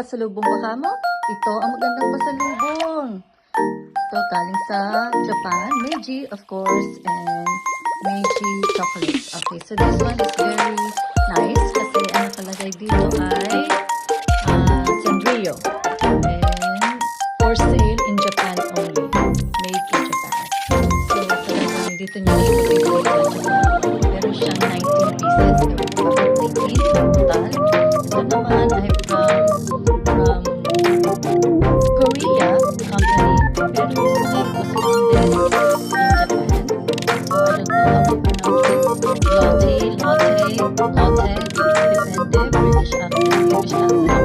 pasalubong ba ka mo? Ito ang magandang pasalubong. Ito galing sa Japan. Meiji, of course, and Meiji chocolate. Okay, so this one is very nice kasi ang nakalagay dito ay Sanrio. And for sale in Japan only. Made in Japan. So, talagang dito nyo i-pagpipili sa Japan. Meron siyang 19 pieces. Bakit 19 total? Ito naman ay from Korea company. Pero it was founded in Japan. So, I don't know how to pronounce it. Lotte, depende. British accent, English accent.